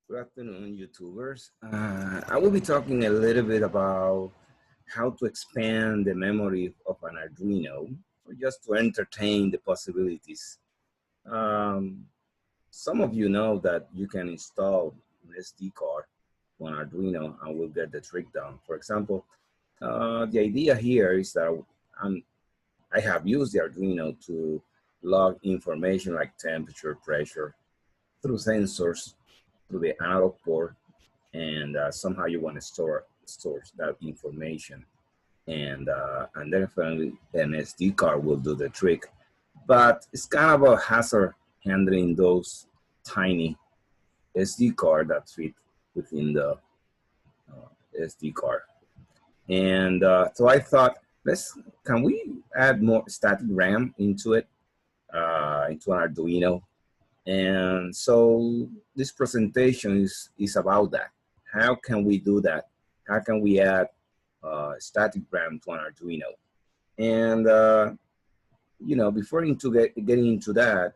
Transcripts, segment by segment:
Good afternoon, YouTubers. I will be talking a little bit about how to expand the memory of an Arduino, or just to entertain the possibilities. Um, some of you know that you can install an SD card on Arduino and we'll get the trick done. For example, the idea here is that I have used the Arduino to log information like temperature, pressure, through sensors, through the analog port, and somehow you want to store that information, and definitely an SD card will do the trick. But it's kind of a hassle handling those tiny SD card that fit within the SD card. And so I thought, can we add more static RAM into it, into an Arduino? And so this presentation is about that. How can we do that? How can we add static RAM to an Arduino? And before getting into that,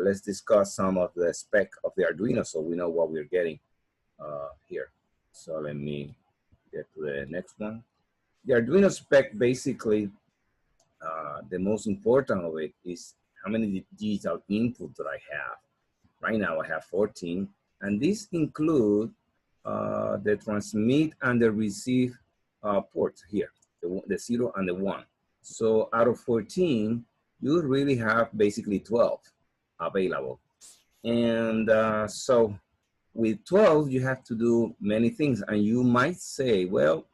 let's discuss some of the spec of the Arduino so we know what we're getting here. So let me get to the next one. The Arduino spec, basically, the most important of it is how many digital input that I have. Right now I have 14, and these include the transmit and the receive ports here, the 0 and the 1. So out of 14, you really have basically 12 available. And so with 12, you have to do many things. And you might say, well,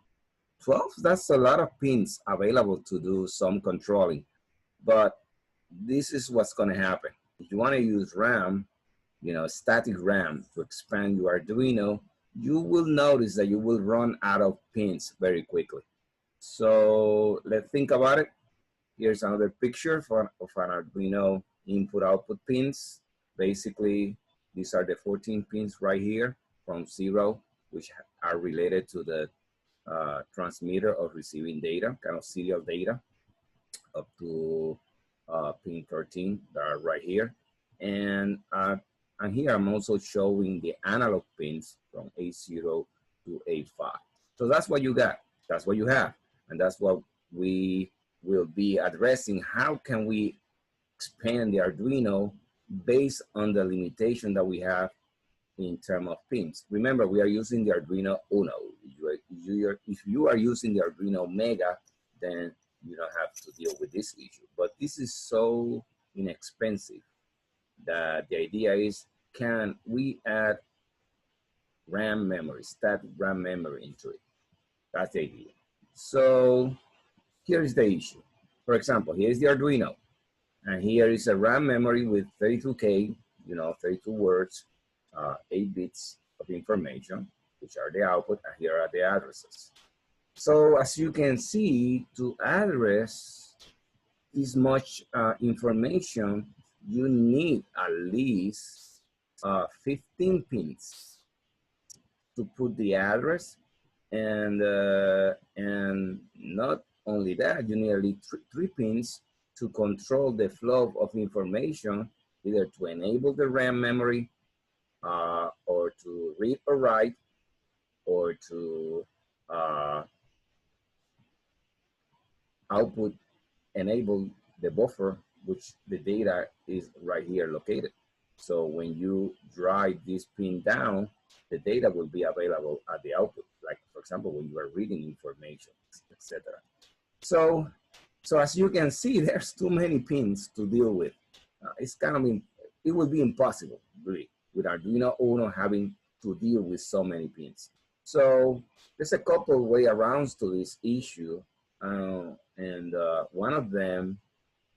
12, that's a lot of pins available to do some controlling. But this is what's going to happen. If you want to use RAM, static RAM to expand your Arduino, you will notice that you will run out of pins very quickly. So let's think about it. Here's another picture of an Arduino input-output pins. Basically, these are the 14 pins right here from 0, which are related to the transmitter of receiving data, kind of serial data, up to pin 13 that are right here. And here I'm also showing the analog pins from A0 to A5. So that's what you got. That's what you have. And that's what we will be addressing. How can we expand the Arduino based on the limitation that we have in terms of pins? Remember, we are using the Arduino Uno. If you are using the Arduino Mega, then you don't have to deal with this issue. But this is so inexpensive that the idea is, can we add RAM memory, static RAM memory into it? That's the idea. So here is the issue. For example, here is the Arduino. And here is a RAM memory with 32K, 32 words, 8 bits of information, which are the output, and here are the addresses. So as you can see, to address this much information, you need at least 15 pins to put the address, and not only that, you need at least three pins to control the flow of information, either to enable the RAM memory, or to read or write, or to output, enable the buffer, which the data is right here located. So when you drive this pin down, the data will be available at the output, like for example, when you are reading information, etc. So as you can see, there's too many pins to deal with. It's kind of, it would be impossible, really, with Arduino Uno having to deal with so many pins. So there's a couple of way arounds to this issue. And one of them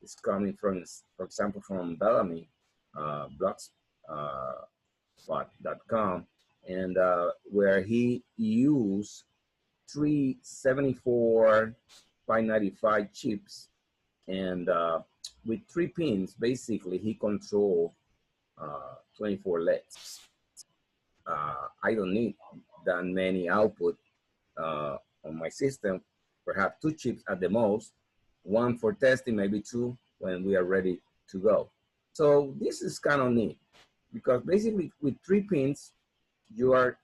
is coming from, for example, from Bellamy, blogspot.com, and where he used 3 74/595 chips, and with 3 pins, basically he controlled 24 LEDs. I don't need that many output on my system. Perhaps 2 chips at the most, 1 for testing, maybe 2 when we are ready to go. So this is kind of neat, because basically with 3 pins, you are,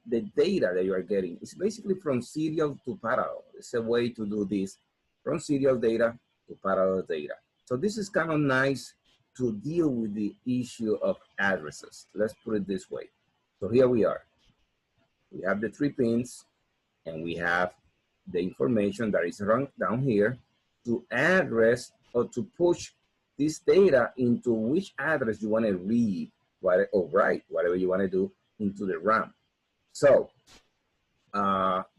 the data that you are getting is basically from serial to parallel. It's a way to do this, from serial data to parallel data. So this is kind of nice to deal with the issue of addresses. Let's put it this way. So here we are. We have the 3 pins, and we have the information that is run down here to address or to push this data into which address you want to read or write, whatever you want to do, into the RAM. So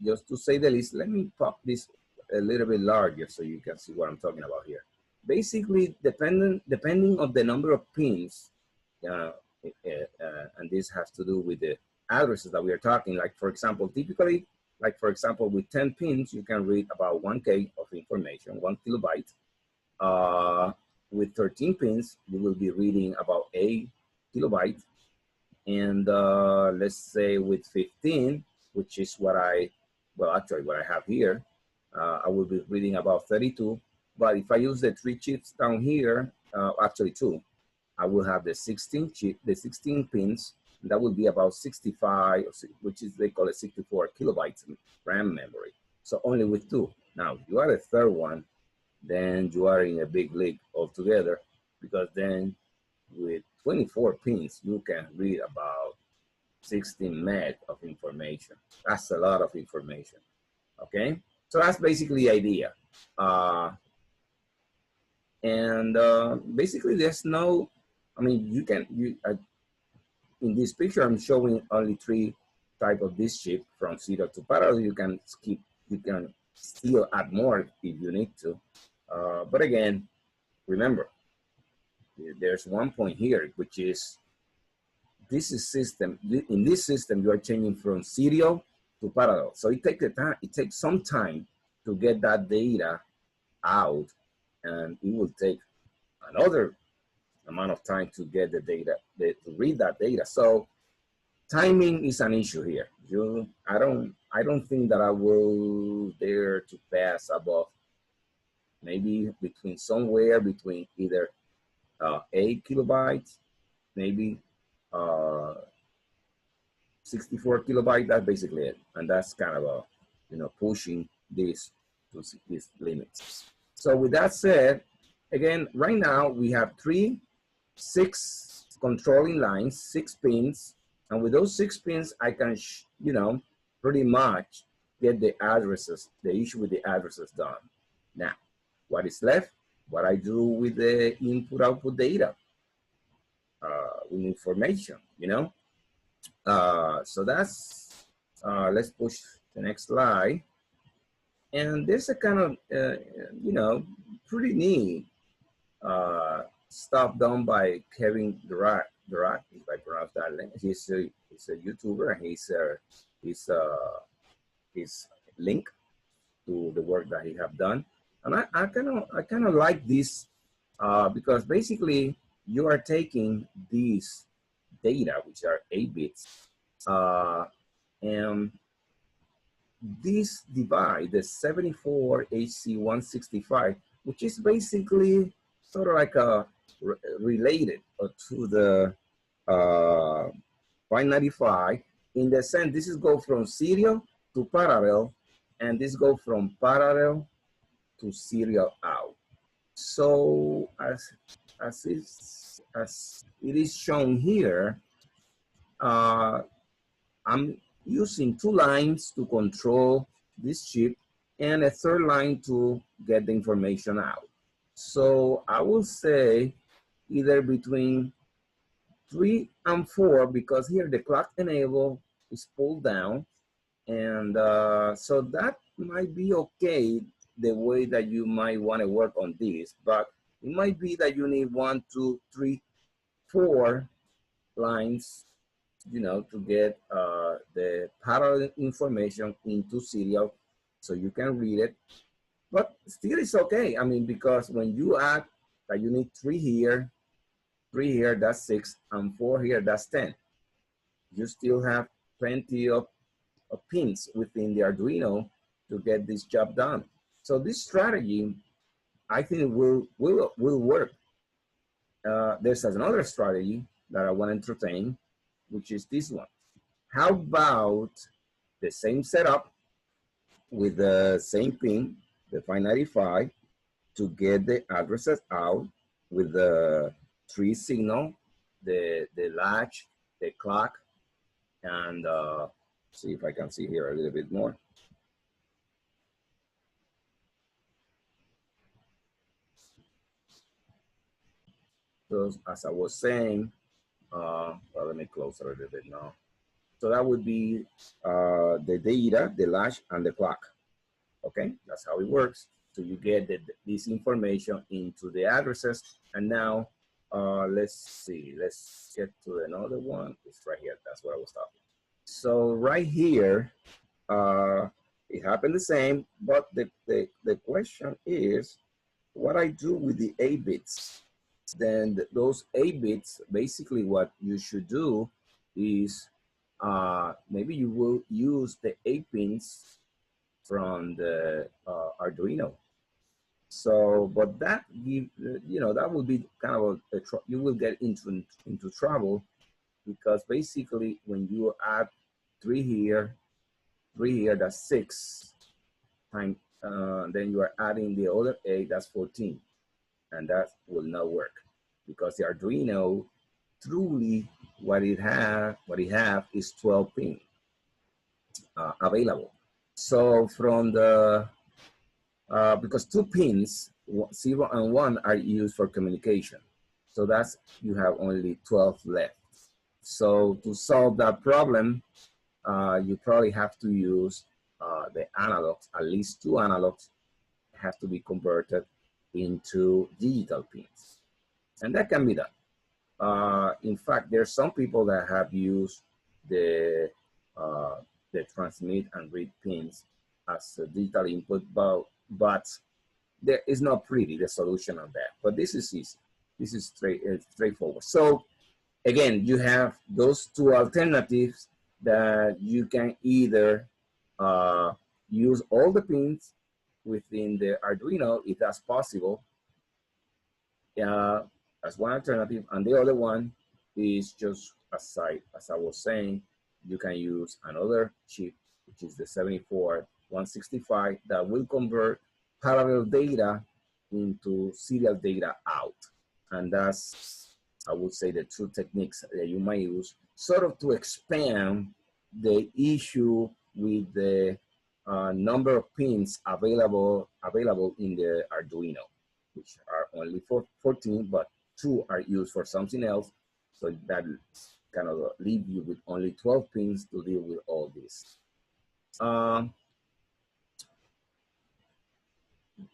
just to say the least, let me pop this a little bit larger so you can see what I'm talking about here. Basically, depending on the number of pins, and this has to do with the addresses that we are talking, like for example, typically, like for example, with 10 pins, you can read about 1K of information, 1 kilobyte. With 13 pins, you will be reading about 8 kilobytes. And let's say with 15, which is what what I have here, I will be reading about 32. But if I use the 3 chips down here, actually 2, I will have the 16 pins. That would be about 65, which is, they call it 64 kilobytes RAM memory. So only with 2. Now, if you are a third one, then you are in a big league altogether, because then with 24 pins, you can read about 16 meg of information. That's a lot of information, okay? So that's basically the idea. Basically there's no, I mean, in this picture, I'm showing only 3 type of this chip from serial to parallel. You can skip, you can still add more if you need to. But again, remember, there's one point here, which is this is system. In this system, you are changing from serial to parallel. So it takes some time to get that data out, and it will take another amount of time to get the data, to read that data. So timing is an issue here. I don't think that I will dare to pass above maybe somewhere between either 8 kilobytes, maybe 64 kilobytes. That's basically it, and that's kind of pushing this to these limits. So with that said, again, right now we have 6 controlling lines, 6 pins, and with those 6 pins, I can pretty much get the addresses, the issue with the addresses done. Now, what is left? What I do with the input-output data, with information, So that's, let's push the next slide. And there's a kind of, pretty neat stuff done by Kevin Durant, if I pronounce that name. He's a YouTuber, and his link to the work that he have done. And I kind of like this because basically you are taking these data, which are 8 bits, and this divide, the 74HC165, which is basically sort of like related to the 595, in the sense this is go from serial to parallel, and this go from parallel to serial out. So as it is shown here, I'm using 2 lines to control this chip and a 3rd line to get the information out. So I will say either between 3 and 4, because here the clock enable is pulled down, and so that might be okay, the way that you might want to work on this, but it might be that you need 1, 2, 3, 4 lines, to get the parallel information into serial so you can read it. But still it's okay. I mean, because when you add that you need 3 here, that's 6, and 4 here, that's 10. You still have plenty of pins within the Arduino to get this job done. So this strategy, I think will work. There's another strategy that I want to entertain, which is this one. How about the same setup with the same pin, the 595, to get the addresses out with the 3 signal, the latch, the clock, and see if I can see here a little bit more. So as I was saying, well, let me close it a little bit now. So that would be the data, the latch, and the clock. Okay, that's how it works. So you get this information into the addresses. And now let's see, let's get to another one. It's right here. That's what I was talking. So right here, it happened the same, but the question is what I do with the 8 bits. Then those 8 bits, basically what you should do is maybe you will use the 8 pins from the Arduino. So, but that give, you know, that would be kind of you will get into trouble, because basically when you add 3 here, that's 6 times, then you are adding the other 8, that's 14, and that will not work, because the Arduino truly what it have is 12 pin available. So from the because 2 pins, 0 and 1, are used for communication. So that's, you have only 12 left. So to solve that problem, you probably have to use the analogs. At least 2 analogs have to be converted into digital pins. And that can be done. In fact, there are some people that have used the transmit and read pins as a digital input, but there is not pretty the solution on that. But this is easy. This is straightforward. So again, you have those 2 alternatives that you can either use all the pins within the Arduino, if that's possible, as one alternative, and the other one is just as I was saying, you can use another chip, which is the 74165, that will convert parallel data into serial data out. And that's, I would say, the 2 techniques that you might use, sort of to expand the issue with the number of pins available in the Arduino, which are only 14, but 2 are used for something else. So that kind of leave you with only 12 pins to deal with all this.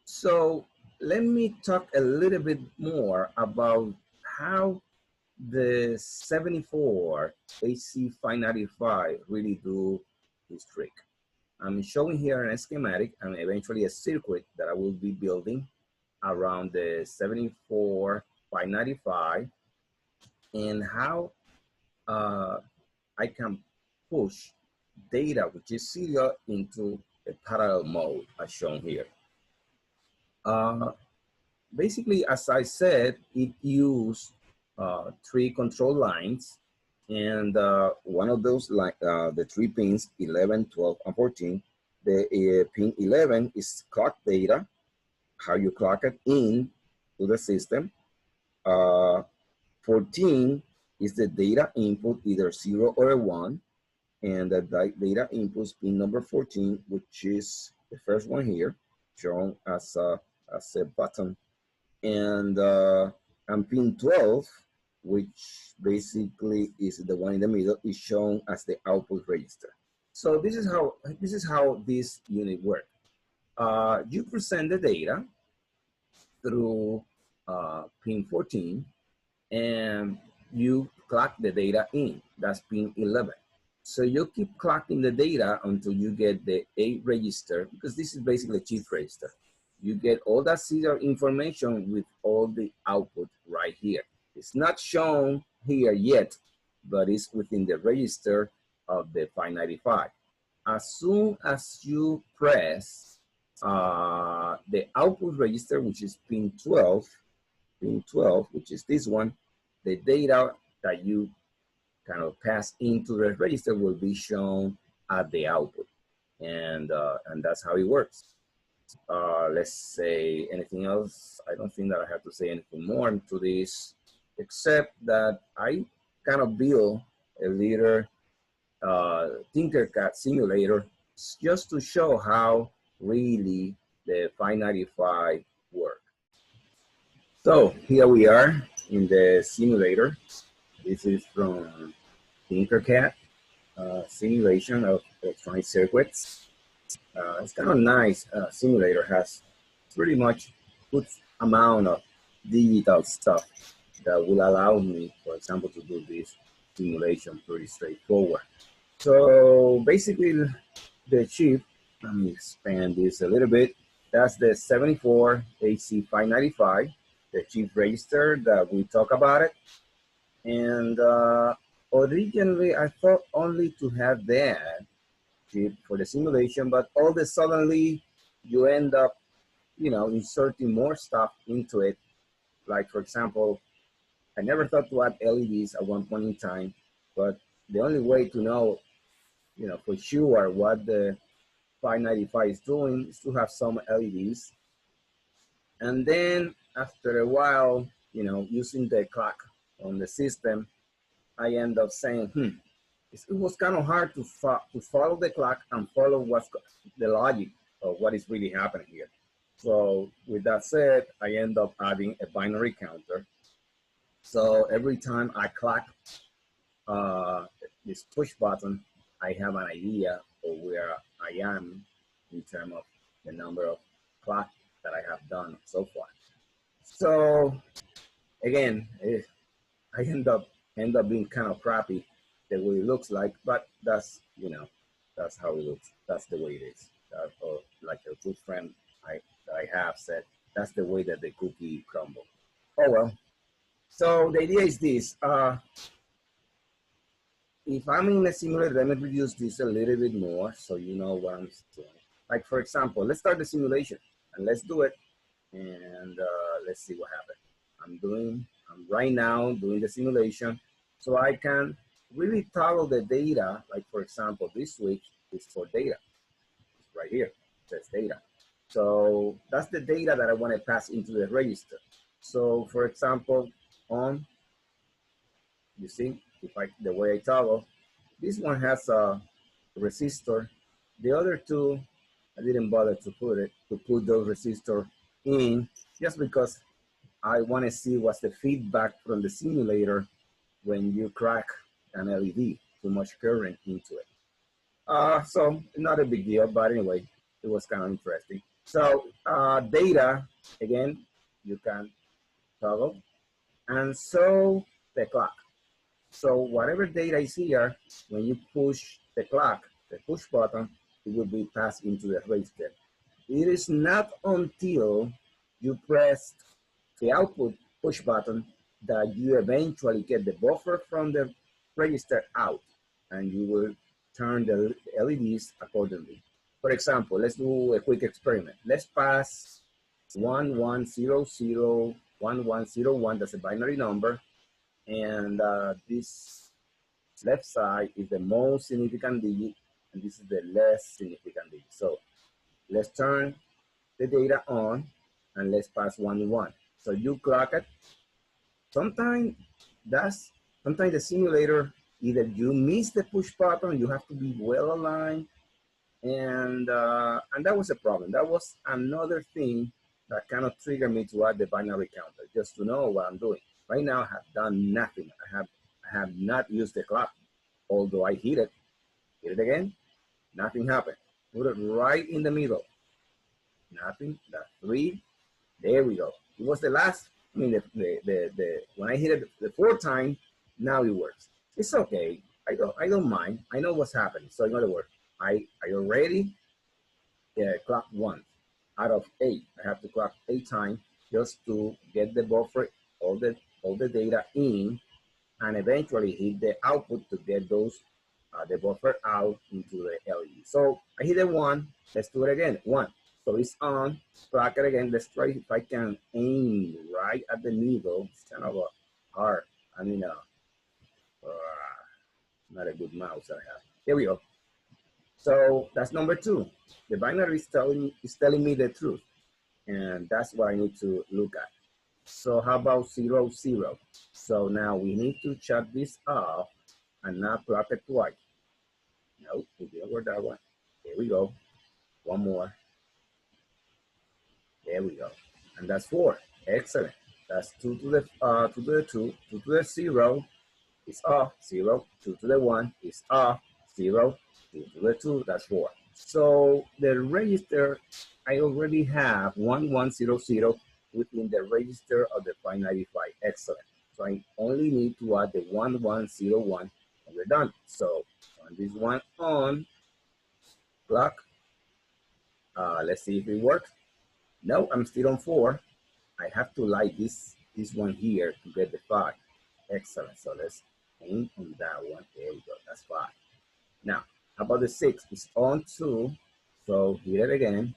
So let me talk a little bit more about how the 74 AC595 really do this trick. I'm showing here a schematic and eventually a circuit that I will be building around the 74595, and how I can push data, which is serial, into a parallel mode as shown here. Basically, as I said, it used 3 control lines, and one of those, like the 3 pins, 11, 12, and 14. The pin 11 is clock data, how you clock it in to the system. 14 is the data input, either 0 or a 1, and the data input pin number 14, which is the first one here, shown as a button, and pin 12, which basically is the one in the middle, is shown as the output register. So this is how this unit works. You present the data through pin 14, and you clock the data in. That's pin 11. So you keep clocking the data until you get the 8 register, because this is basically a shift register. You get all that serial information with all the output right here. It's not shown here yet, but it's within the register of the 595. As soon as you press the output register, which is pin 12, which is this one, the data that you kind of passed into the register will be shown at the output. And that's how it works. Let's say anything else. I don't think that I have to say anything more into this, except that I kind of built a little TinkerCad simulator just to show how really the 595 work. So here we are in the simulator. This is from TinkerCad, simulation of electronic circuits. It's kind of nice. Simulator has pretty much good amount of digital stuff that will allow me, for example, to do this simulation pretty straightforward. So basically, the chip, let me expand this a little bit. That's the 74AC595, the chip register that we talk about it. And originally, I thought only to have that chip for the simulation, but all of a suddenly you end up, you know, inserting more stuff into it. Like, for example, I never thought to add LEDs at one point in time, but the only way to know, you know, for sure what the 595 is doing is to have some LEDs. And then after a while, you know, using the clock on the system, I end up saying, it was kind of hard to follow the clock and follow what's the logic of what is really happening here. So with that said, I end up adding a binary counter. So every time I clock this push button, I have an idea of where I am in terms of the number of clocks that I have done so far. So again, I end up being kind of crappy the way it looks like, but that's, you know, that's how it looks. That's the way it is. Like a good friend that I have said, that's the way that the cookie crumble. Oh well. So the idea is this. If I'm in a simulator, let me reduce this a little bit more so you know what I'm doing. Like, for example, let's start the simulation and let's do it. And let's see what happens. I'm right now doing the simulation so I can really toggle the data. Like, for example, this switch is for data. It's right here, it says data. So that's the data that I want to pass into the register. So for example, you see, the way I toggle, this one has a resistor. The other two, I didn't bother to put those resistors in just because I want to see what's the feedback from the simulator when you crack an LED, too much current into it. So not a big deal, but anyway, it was kind of interesting. So data, again, you can toggle, and so the clock. So whatever data is here, when you push the clock, the push button, it will be passed into the register. It is not until you press the output push button that you eventually get the buffer from the register out, and you will turn the LEDs accordingly. For example, let's do a quick experiment. Let's pass 11001101, that's a binary number, and this left side is the most significant digit, and this is the less significant digit. So let's turn the data on, and let's pass 1 1. So you clock it. Sometimes the simulator, either you miss the push button, you have to be well aligned, and that was a problem. That was another thing that kind of triggered me to add the binary counter, just to know what I'm doing. Right now, I have done nothing. I have not used the clock, although I hit it again, nothing happened. Put it right in the middle, nothing. That's 3. There we go. It was the last. I mean, when I hit it the 4th time, now it works. It's okay. I don't mind. I know what's happening. So in other words, I already clocked 1 out of 8. I have to clock 8 times just to get the buffer, all the data in, and eventually hit the output to get those the buffer out into the LED. So I hit the 1. Let's do it again. 1. So it's on. Clock it again. Let's try if I can aim right at the middle. It's kind of hard. I mean, Not a good mouse I have. Here we go. So that's number 2. The binary is telling me the truth, and that's what I need to look at. So how about 0, 0? So now we need to shut this off and not clock it twice. No, we didn't work that one. Here we go. One more. There we go. And that's 4. Excellent. That's 2 to the 2, 2 to the 0 is off, 0, 2 to the 1 is off, 0, 2 to the 2, that's 4. So the register, I already have 1100 within the register of the 595. Excellent. So I only need to add the 1101 and we're done. So on this one on, clock. Let's see if it works. No, I'm still on 4. I have to light this one here to get the 5. Excellent. So let's aim on that one. There we go. That's 5. Now, how about the 6? It's on 2. So hit it again.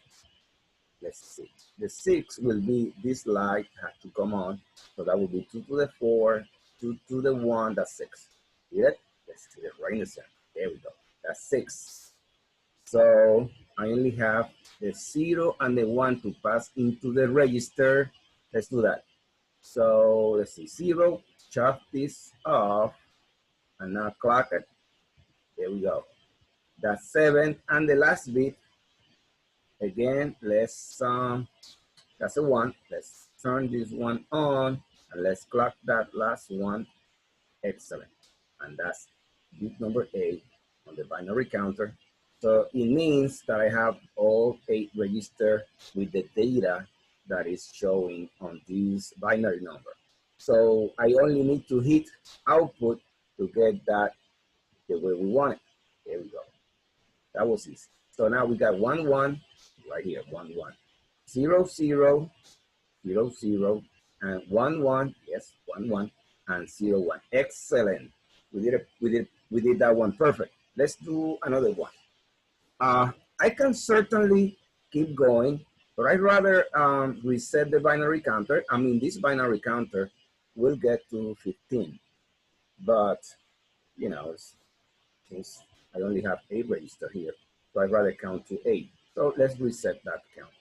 Let's see. The 6 will be this light has to come on. So that will be 2 to the 4, 2 to the 1. That's 6. Hit it. Let's hit it right in the center. There we go. That's 6. So I only have the 0 and the 1 to pass into the register. Let's do that. So let's see, 0, shut this off, and now clock it. There we go. That's 7, and the last bit, again, let's, that's a 1. Let's turn this one on, and let's clock that last one. Excellent. And that's bit number 8 on the binary counter. So it means that I have all 8 registers with the data that is showing on this binary number. So I only need to hit output to get that the way we want it. There we go. That was easy. So now we got 1, 1, right here, 1, 1. 0, 0, 0, 0, and 1, 1, yes, 1, 1, and 0, 1. Excellent. We did that one perfect. Let's do another one. I can certainly keep going, but I'd rather reset the binary counter. I mean, this binary counter will get to 15, but you know, since I only have 8 register here, so I'd rather count to 8. So let's reset that counter.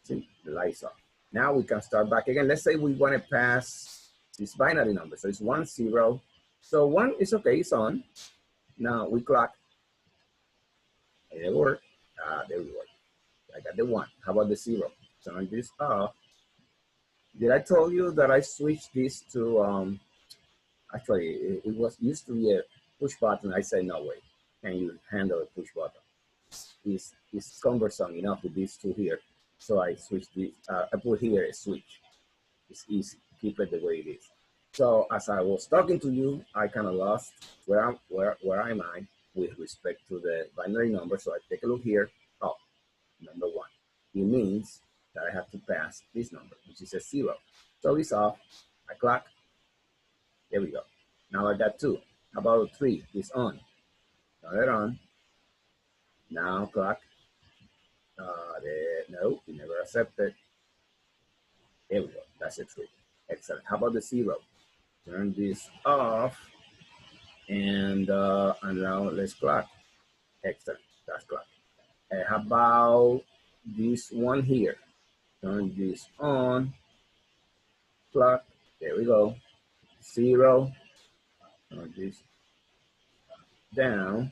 See, the lights off. Now we can start back again. Let's say we want to pass this binary number. So it's 1, 0. So 1 is okay, it's on. Now we clock. It worked. There we go. I got the 1. How about the 0? Turn this off. Did I tell you that I switched this to, actually, it was used to be a push button. I said, no way. Can you handle a push button? It's cumbersome enough with these two here. So I switched this, I put here a switch. It's easy. Keep it the way it is. So as I was talking to you, I kind of lost where am I with respect to the binary number. So I take a look here. Oh, number 1. It means that I have to pass this number, which is a 0. So it's off. I clock. There we go. Now I got 2. How about 3? It's on. Turn it on. Now clock. No, it never accepted. There we go. That's a 3. Excellent. How about the 0? Turn this off. And now let's clock. Excellent. That's clock. How about this one here? Turn this on. Clock. There we go. 0. Turn this down.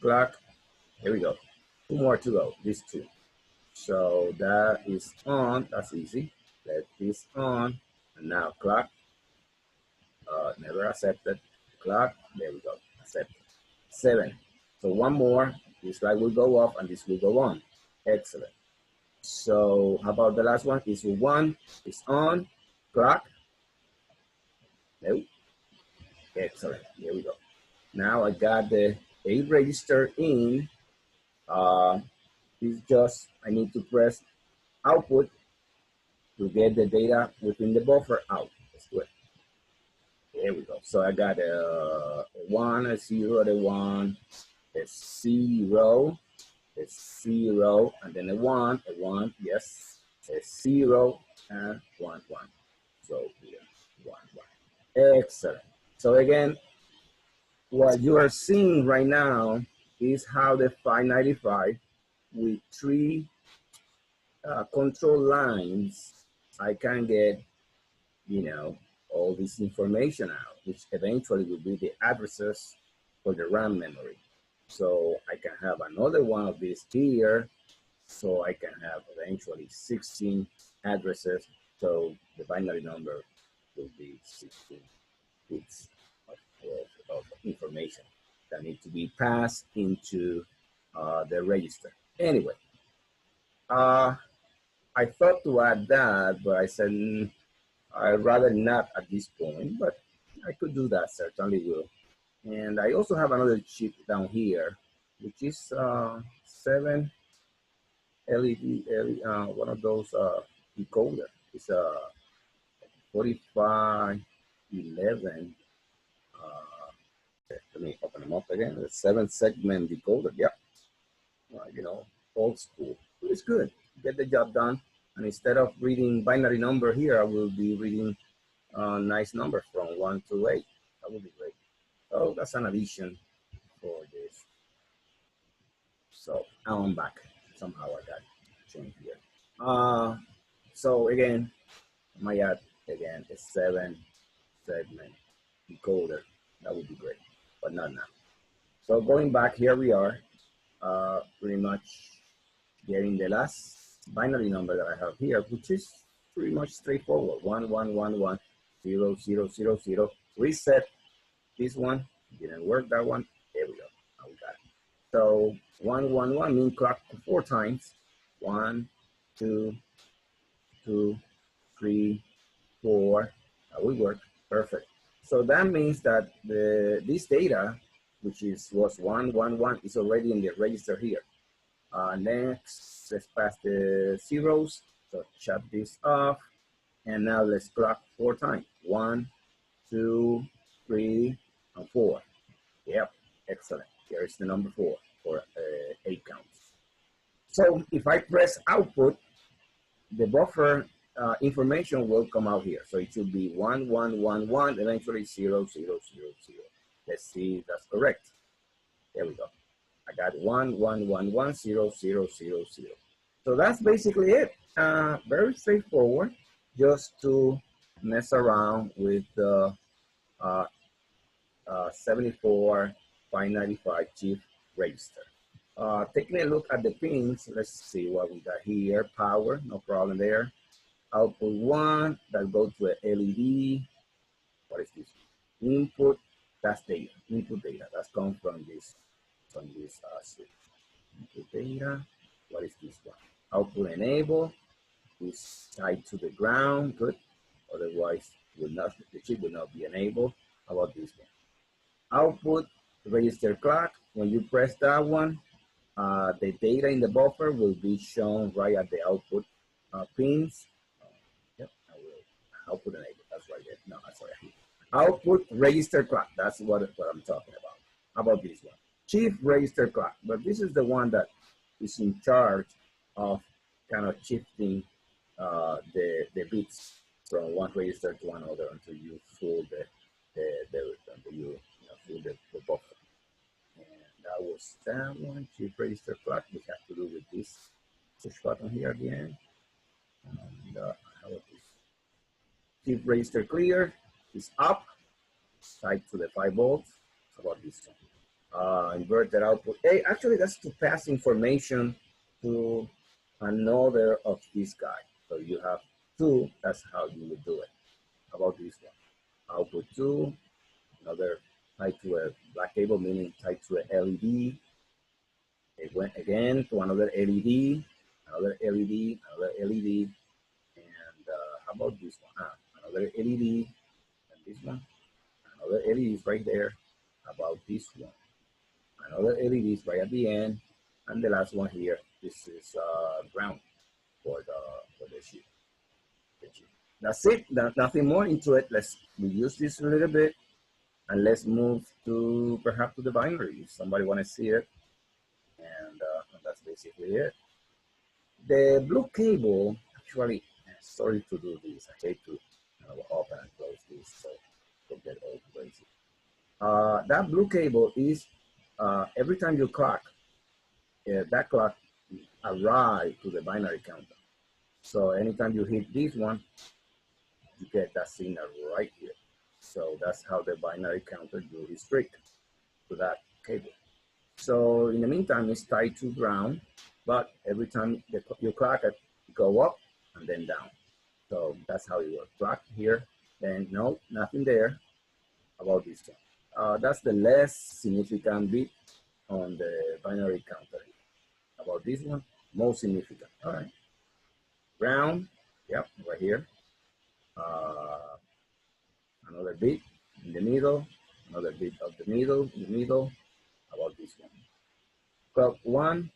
Clock. There we go. 2 more to go. These 2. So that is on. That's easy. Let this on. And now clock. Never accepted. Clock. There we go. Accepted. 7. So 1 more. This light will go off and this will go on. Excellent. So how about the last one? Is 1. It's on. Clock. Nope. Excellent. Here we go. Now I got the 8 register in. It's just I need to press output to get the data within the buffer out. Let's do it. There we go. So I got a 1, a 0, a 1, a 0, a 0, and then a 1, yes, a 0, and 1, 1. So here, 1, 1. Excellent. So again, what you are seeing right now is how the 595 with three control lines, I can get, you know, all this information out, which eventually will be the addresses for the RAM memory. So I can have another one of these here. So I can have eventually 16 addresses. So the binary number will be 16 bits of information that need to be passed into the register. Anyway, I thought to add that, but I said, I'd rather not at this point, but I could do that, certainly will. And I also have another chip down here, which is 7 LED, one of those decoder. It's a 4511. Let me open them up again. The 7-segment decoder. Yeah, you know, old school. But it's good. Get the job done. And instead of reading binary number here, I will be reading nice numbers from 1 to 8. That would be great. Oh, that's an addition for this. So now I'm back. Somehow I got changed here. So again, I might add again a 7-segment decoder. That would be great, but not now. So going back, here we are, pretty much getting the last binary number that I have here, which is pretty much straightforward. 1111 0000. Reset this one. Didn't work, that one. There we go. Now we got it. So 111 means clock 4 times. 1, 2, 2, 3, 4. That will work. Perfect. So that means that this data, which was 111, is already in the register here. Next, let's pass the zeros. So shut this off. And now let's clock 4 times. 1, 2, 3, and 4. Yep, excellent. Here is the number 4 for 8 counts. So if I press output, the buffer information will come out here. So it should be 1111, eventually 0000. Let's see if that's correct. There we go. I got 11110000. So that's basically it. Very straightforward, just to mess around with the 74 595 chip register. Taking a look at the pins, let's see what we got here. Power, no problem there. Output 1, that goes to a LED. What is this? Input, that's data. Input data, that's come from this switch. Input data, what is this one? Output enable is tied to the ground, good. Otherwise, the chip will not be enabled. How about this one? Output register clock. When you press that one, the data in the buffer will be shown right at the output pins. Yep, I will. Output enable. That's right there. No, that's right here. Output register clock. That's what I'm talking about. How about this one? Chief register clock. But this is the one that is in charge of kind of shifting the bits from one register to another until you fill the buffer. And that was that one. Chief register clock. We have to do with this push button here again. And how about this? Chief register clear is up, tied to the 5 volts. How about this one? Inverter output. Hey, actually, that's to pass information to another of this guy. So you have 2. That's how you would do it. How about this one? Output 2, another tied to a black cable, meaning tied to a LED. It went again to another LED, another LED, another LED, and how about this one? Another LED, and this one, another LED is right there. How about this one? Another LED is right at the end, and the last one here. This is ground for the chip. That's it. Nothing more into it. Let's reuse this a little bit, and let's move to perhaps to the binary if somebody want to see it. And that's basically it. The blue cable, actually, sorry to do this. I hate to open and close this, so don't get all crazy. That blue cable is every time you clock, that clock arrives to the binary counter. So anytime you hit this one, you get that signal right here. So that's how the binary counter will restrict to that cable. So in the meantime, it's tied to ground, but every time you clock it, go up and then down. So that's how it works. Clock here, then no, nothing there about this one. That's the less significant bit on the binary counter. About this one, most significant. All right. Ground, yep, right here. Another bit in the middle, another bit of the middle, in the middle, about this one. Clock one,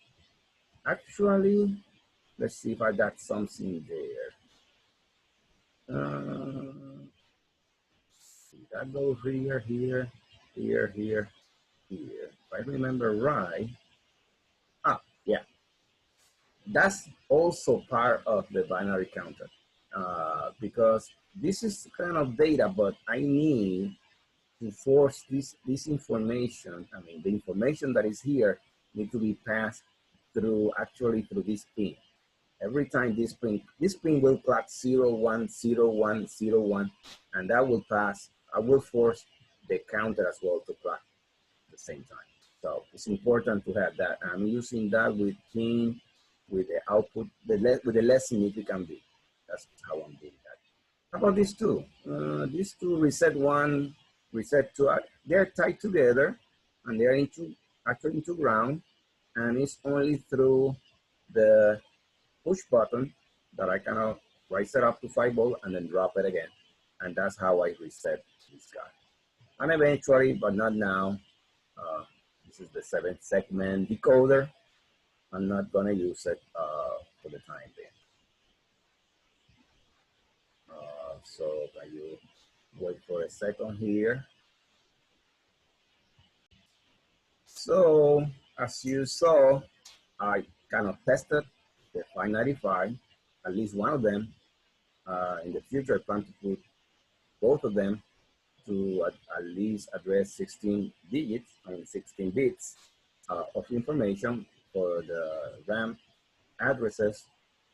actually, let's see if I got something there. See, that goes here, here, here, here, here. If I remember right, yeah, that's also part of the binary counter because this is kind of data, but I need to force this information. I mean, the information that is here need to be passed through through this pin. Every time this pin will clock 0, 1, 0, 1, 0, 1, and that will pass. I will force the counter as well to clock at the same time. So it's important to have that. I'm using that with pin with the output with the less significant bit. That's how I'm doing that. How about these two? These two, reset 1, reset 2, they're tied together and they're actually into ground, and it's only through the push button that I kind of raise it up to 5 volt and then drop it again. And that's how I reset this guy. And eventually, but not now, this is the 7th segment decoder. I'm not gonna use it for the time being. So can you wait for a second here? So as you saw, I kind of tested the 595, at least one of them. In the future, I plan to put both of them to at least address 16 digits, I mean 16 bits of information for the RAM addresses.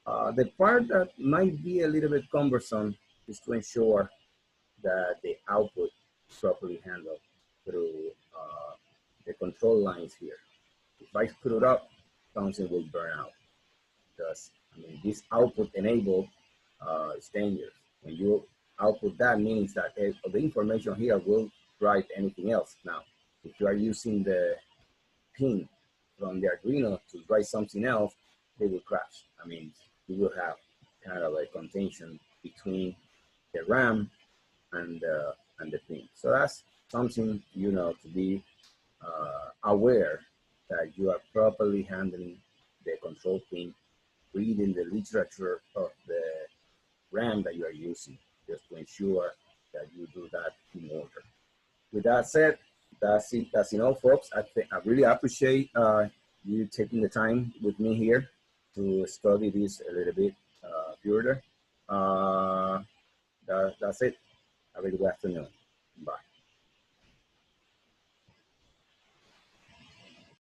The part that might be a little bit cumbersome is to ensure that the output is properly handled through the control lines here. If I screw it up, something will burn out. Because I mean, this output enabled is dangerous. When you output that, means that the information here will write anything else. Now, if you are using the pin from the Arduino to write something else, they will crash. I mean, you will have kind of a contention between the RAM and the pin. So that's something, you know, to be aware that you are properly handling the control pin, reading the literature of the RAM that you are using, just to ensure that you do that in order. With that said, that's it. That's enough, folks. I really appreciate you taking the time with me here to study this a little bit further. That's it. Have a good afternoon. Bye.